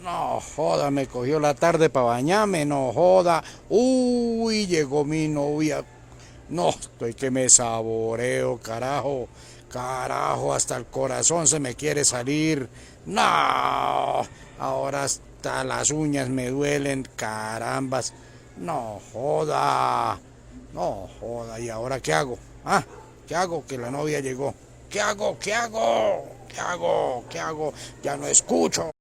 No joda, me cogió la tarde para bañarme, no joda. Uy, llegó mi novia. No, estoy que me saboreo, carajo. Carajo, hasta el corazón se me quiere salir. No, ahora hasta las uñas me duelen, carambas. No joda, no joda. ¿Y ahora qué hago? ¿Ah? ¿Qué hago? Que la novia llegó. ¿Qué hago? ¿Qué hago? ¿Qué hago? ¿Qué hago? Ya no escucho.